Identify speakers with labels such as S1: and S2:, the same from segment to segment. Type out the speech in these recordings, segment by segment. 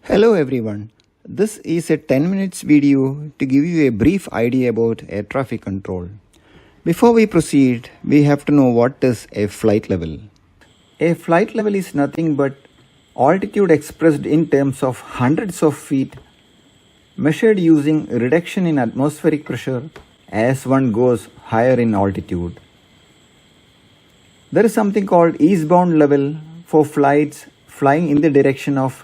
S1: Hello everyone. This is a 10 minutes video to give you a brief idea about air traffic control. Before we proceed, we have to know what is a flight level. A flight level is nothing but altitude expressed in terms of hundreds of feet measured using reduction in atmospheric pressure as one goes higher in altitude. There is something called eastbound level for flights flying in the direction of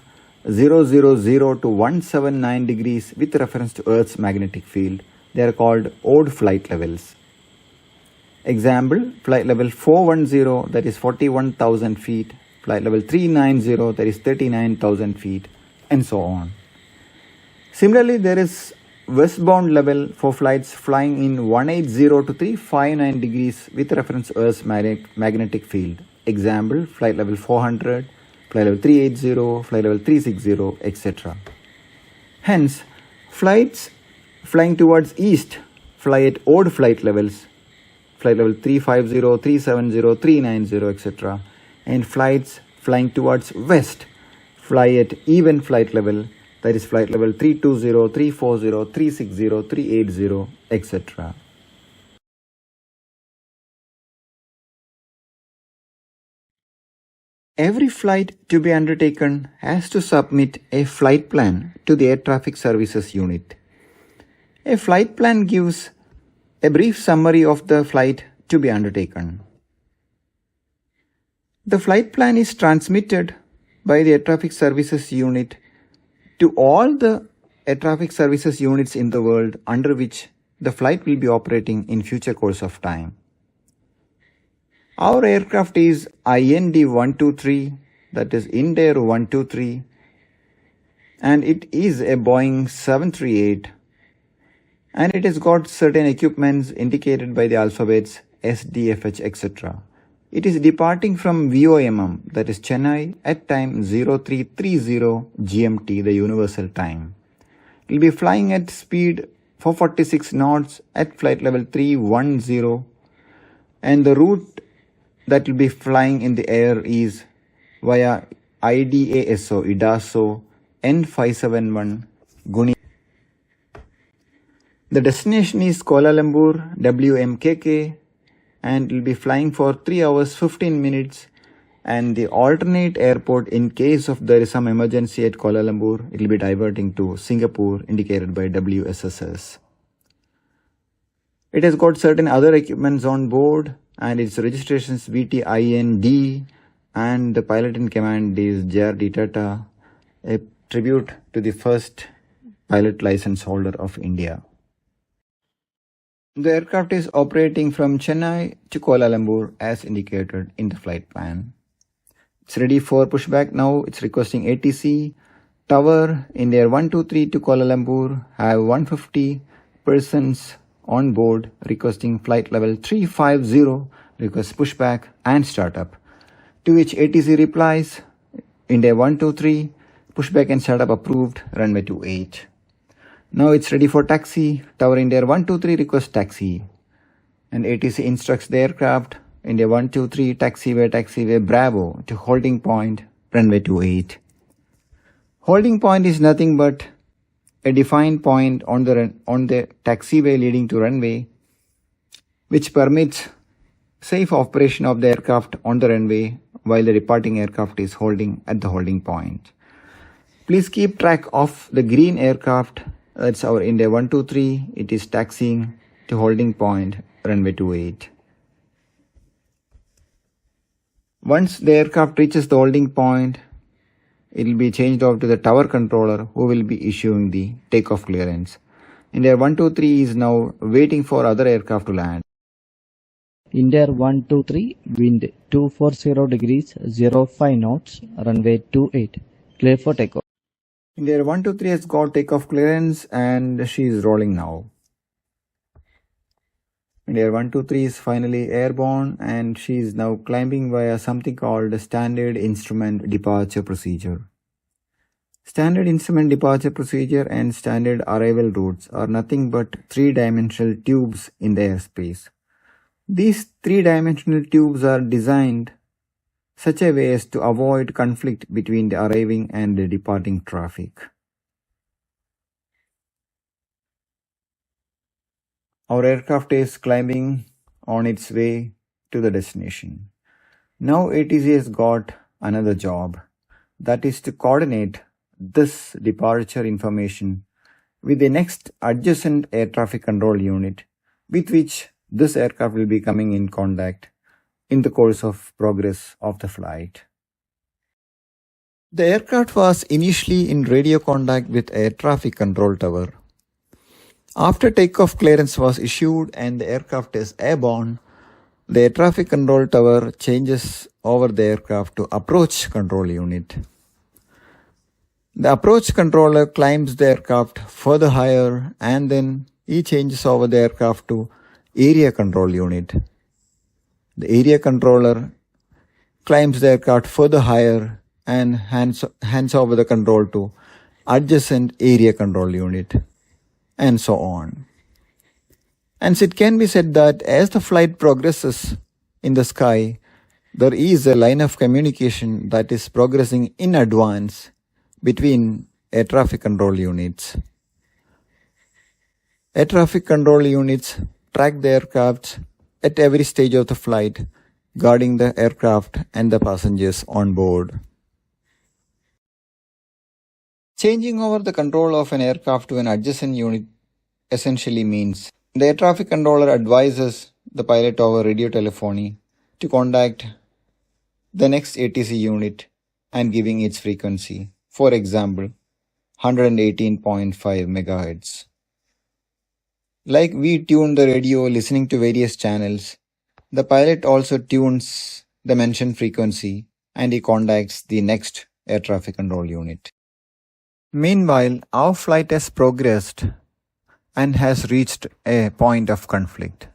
S1: 000 to 179 degrees with reference to Earth's magnetic field. They are called odd flight levels. Example, flight level 410, that is 41,000 feet, flight level 390, that is 39,000 feet, and so on. Similarly, there is westbound level for flights flying in 180 to 359 degrees with reference to Earth's magnetic field. Example, flight level 400, flight level 380, flight level 360, etc. Hence, flights flying towards east fly at odd flight levels, flight level 350, 370, 390, etc. And flights flying towards west fly at even flight level, that is flight level 320, 340, 360, 380, etc. Every flight to be undertaken has to submit a flight plan to the Air Traffic Services Unit. A flight plan gives a brief summary of the flight to be undertaken. The flight plan is transmitted by the Air Traffic Services Unit to all the Air Traffic Services units in the world under which the flight will be operating in future course of time. Our aircraft is IND-123, that is Indair 123, and it is a Boeing 738, and it has got certain equipments indicated by the alphabets SDFH, etc. It is departing from VOMM, that is Chennai, at time 0330 GMT, the universal time. It will be flying at speed 446 knots at flight level 310, and the route that will be flying in the air is via IDASO N571 Guni. The destination is Kuala Lumpur WMKK, and will be flying for 3 hours 15 minutes, and the alternate airport in case of there is some emergency at Kuala Lumpur, it will be diverting to Singapore indicated by WSSS. It has got certain other equipments on board, and its registration is VTIND, and the pilot in command is JRD Tata, a tribute to the first pilot license holder of India. The aircraft is operating from Chennai to Kuala Lumpur as indicated in the flight plan. It's ready for pushback now. It's requesting ATC. Tower Indair 123 to Kuala Lumpur have 150 persons on board, requesting flight level 350, request pushback and startup. To which ATC replies, Indair 123, pushback and startup approved, runway 28. Now it's ready for taxi. Tower Indair 123 requests taxi. And ATC instructs the aircraft, Indair 123, taxiway Bravo to holding point, runway 28. Holding point is nothing but a defined point on the taxiway leading to runway, which permits safe operation of the aircraft on the runway while the departing aircraft is holding at the holding point. Please keep track of the green aircraft. That's our Indair 123. It is taxiing to holding point, runway 28. Once the aircraft reaches the holding point, it will be changed off to the tower controller who will be issuing the takeoff clearance. Indair 123 is now waiting for other aircraft to land.
S2: Indair 123, wind 240 degrees 05 knots, runway 28, clear for takeoff.
S1: Indair 123 has got takeoff clearance and she is rolling now. Indair 123 is finally airborne and she is now climbing via something called Standard Instrument Departure Procedure. Standard Instrument Departure Procedure and Standard Arrival Routes are nothing but three-dimensional tubes in the airspace. These three-dimensional tubes are designed such a way as to avoid conflict between the arriving and the departing traffic. Our aircraft is climbing on its way to the destination. Now ATC has got another job, that is to coordinate this departure information with the next adjacent air traffic control unit with which this aircraft will be coming in contact in the course of progress of the flight. The aircraft was initially in radio contact with air traffic control tower. After takeoff clearance was issued and the aircraft is airborne, the air traffic control tower changes over the aircraft to approach control unit. The approach controller climbs the aircraft further higher and then he changes over the aircraft to area control unit. The area controller climbs the aircraft further higher and hands over the control to adjacent area control unit, and so on. Hence it can be said that as the flight progresses in the sky, there is a line of communication that is progressing in advance between air traffic control units. Air traffic control units track the aircraft at every stage of the flight, guarding the aircraft and the passengers on board. Changing over the control of an aircraft to an adjacent unit essentially means the air traffic controller advises the pilot over radio telephony to contact the next ATC unit and giving its frequency, for example, 118.5 MHz. Like we tune the radio listening to various channels, the pilot also tunes the mentioned frequency and he contacts the next air traffic control unit. Meanwhile, our flight has progressed and has reached a point of conflict.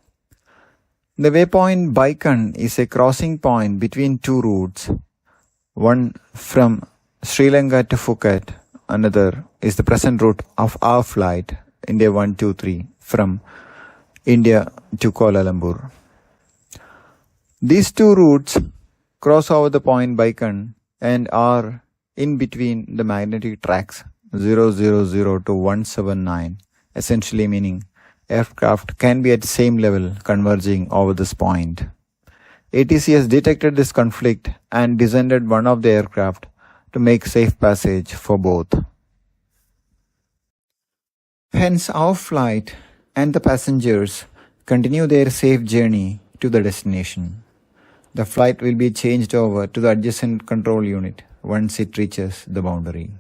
S1: The waypoint Baikan is a crossing point between two routes, one from Sri Lanka to Phuket, another is the present route of our flight, India 123, from India to Kuala Lumpur. These two routes cross over the point Baikan and are in between the magnetic tracks 000 to 179, essentially meaning aircraft can be at the same level converging over this point. ATC has detected this conflict and descended one of the aircraft to make safe passage for both. Hence our flight and the passengers continue their safe journey to the destination. The flight will be changed over to the adjacent control unit once it reaches the boundary.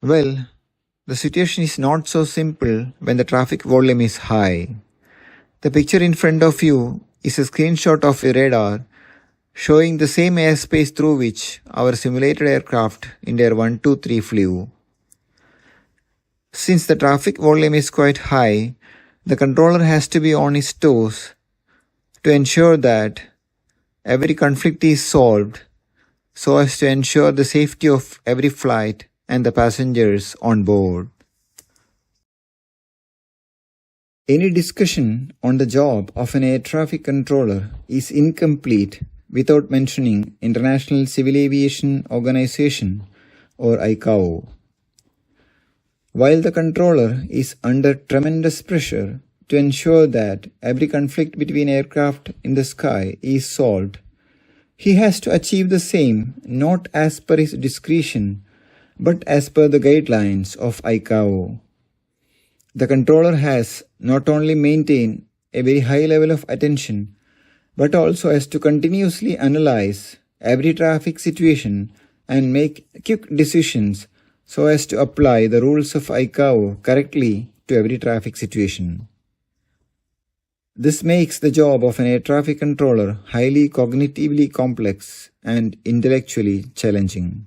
S1: Well, the situation is not so simple when the traffic volume is high. The picture in front of you is a screenshot of a radar showing the same airspace through which our simulated aircraft India 123 flew. Since the traffic volume is quite high, the controller has to be on his toes to ensure that every conflict is solved so as to ensure the safety of every flight and the passengers on board. Any discussion on the job of an air traffic controller is incomplete without mentioning International Civil Aviation Organization or ICAO. While the controller is under tremendous pressure to ensure that every conflict between aircraft in the sky is solved, he has to achieve the same not as per his discretion but as per the guidelines of ICAO. The controller has not only maintained a very high level of attention but also has to continuously analyze every traffic situation and make quick decisions so as to apply the rules of ICAO correctly to every traffic situation. This makes the job of an air traffic controller highly cognitively complex and intellectually challenging.